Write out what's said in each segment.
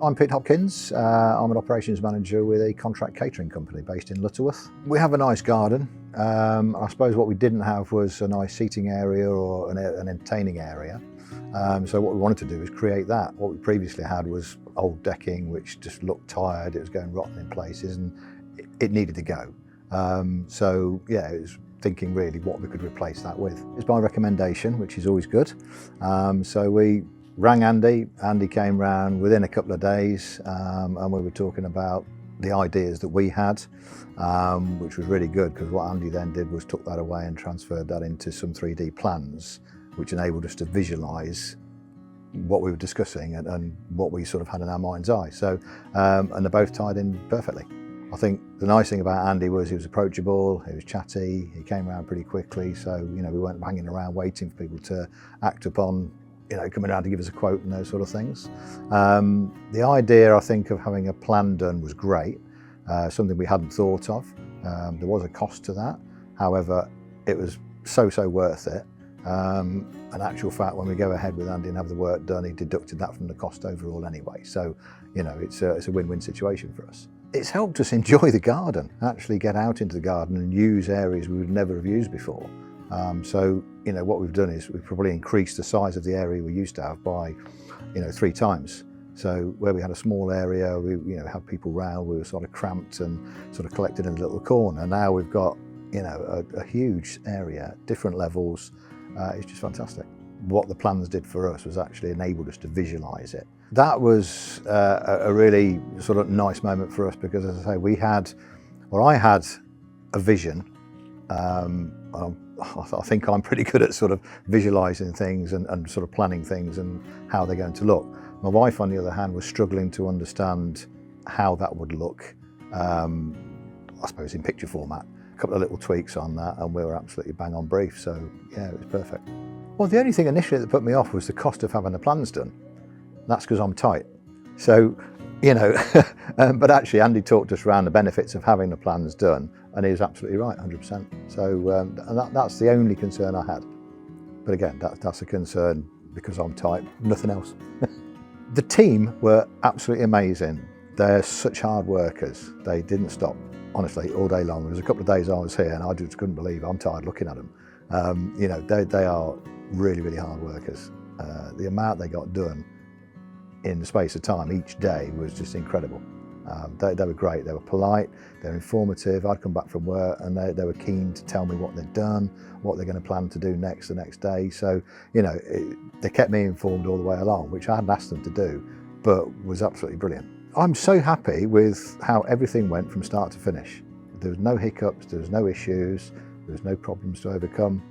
I'm Pete Hopkins. I'm an operations manager with a contract catering company based in Lutterworth. We have a nice garden. I suppose what we didn't have was a nice seating area or an entertaining area. So what we wanted to do is create that. What we previously had was old decking which just looked tired, it was going rotten in places and it needed to go. So yeah, it was thinking really what we could replace that with. It's by recommendation, which is always good. So we rang Andy. Andy came round within a couple of days and we were talking about the ideas that we had, which was really good because what Andy then did was took that away and transferred that into some 3D plans, which enabled us to visualise what we were discussing and what we sort of had in our mind's eye. So, and they're both tied in perfectly. I think the nice thing about Andy was he was approachable, he was chatty, he came around pretty quickly, so you know we weren't hanging around waiting for people to act upon, you know, coming around to give us a quote and those sort of things. The idea, I think, of having a plan done was great, something we hadn't thought of. There was a cost to that, however, it was so worth it. In actual fact, when we go ahead with Andy and have the work done, he deducted that from the cost overall anyway. So, you know, it's a win-win situation for us. It's helped us enjoy the garden, actually get out into the garden and use areas we would never have used before. So, you know, what we've done is we've probably increased the size of the area we used to have by, you know, 3 times. So where we had a small area, we, you know, had people round, we were sort of cramped and sort of collected in a little corner. Now we've got, you know, a huge area, different levels. It's just fantastic. What the plans did for us was actually enabled us to visualise it. That was a really sort of nice moment for us because, as I say, I had a vision. I think I'm pretty good at sort of visualising things and sort of planning things and how they're going to look. My wife, on the other hand, was struggling to understand how that would look, I suppose in picture format. A couple of little tweaks on that and we were absolutely bang on brief, so yeah, it was perfect. Well, the only thing initially that put me off was the cost of having the plans done. That's because I'm tight. So, you know, but actually Andy talked us around the benefits of having the plans done and he was absolutely right, 100%. So that's the only concern I had. But again, that's a concern because I'm tight, nothing else. The team were absolutely amazing. They're such hard workers. They didn't stop, honestly, all day long. There was a couple of days I was here and I just couldn't believe I'm tired looking at them. You know, they are really hard workers. The amount they got done in the space of time each day was just incredible. They were great, they were polite, they were informative. I'd come back from work and they were keen to tell me what they'd done, what they're going to plan to do next the next day. So, you know, they kept me informed all the way along, which I hadn't asked them to do, but was absolutely brilliant. I'm so happy with how everything went from start to finish. There was no hiccups, there was no issues, there was no problems to overcome.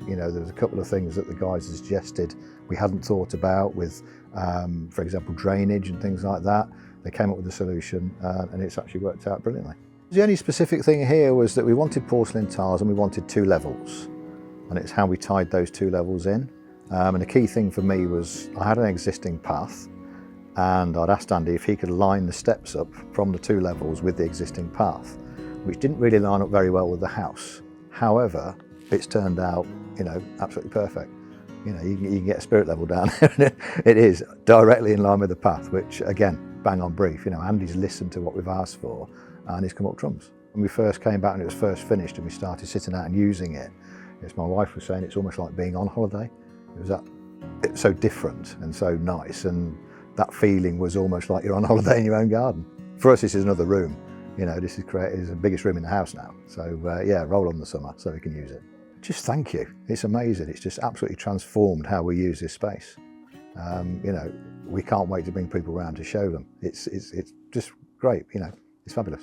You know, there was a couple of things that the guys suggested we hadn't thought about with, for example, drainage and things like that. They came up with a solution and it's actually worked out brilliantly. The only specific thing here was that we wanted porcelain tiles and we wanted 2 levels. And it's how we tied those 2 levels in. And the key thing for me was I had an existing path and I'd asked Andy if he could line the steps up from the 2 levels with the existing path, which didn't really line up very well with the house. However, it's turned out, you know, absolutely perfect. You know, you can get a spirit level down there. It is directly in line with the path, which again, bang on brief. You know, Andy's listened to what we've asked for and he's come up trumps. When we first came back and it was first finished and we started sitting out and using it, as my wife was saying, it's almost like being on holiday. It's so different and so nice, and that feeling was almost like you're on holiday in your own garden. For us, this is another room. You know, this is the biggest room in the house now. So yeah, roll on the summer so we can use it. Just thank you. It's amazing. It's just absolutely transformed how we use this space. You know, we can't wait to bring people around to show them. It's just great, you know, it's fabulous.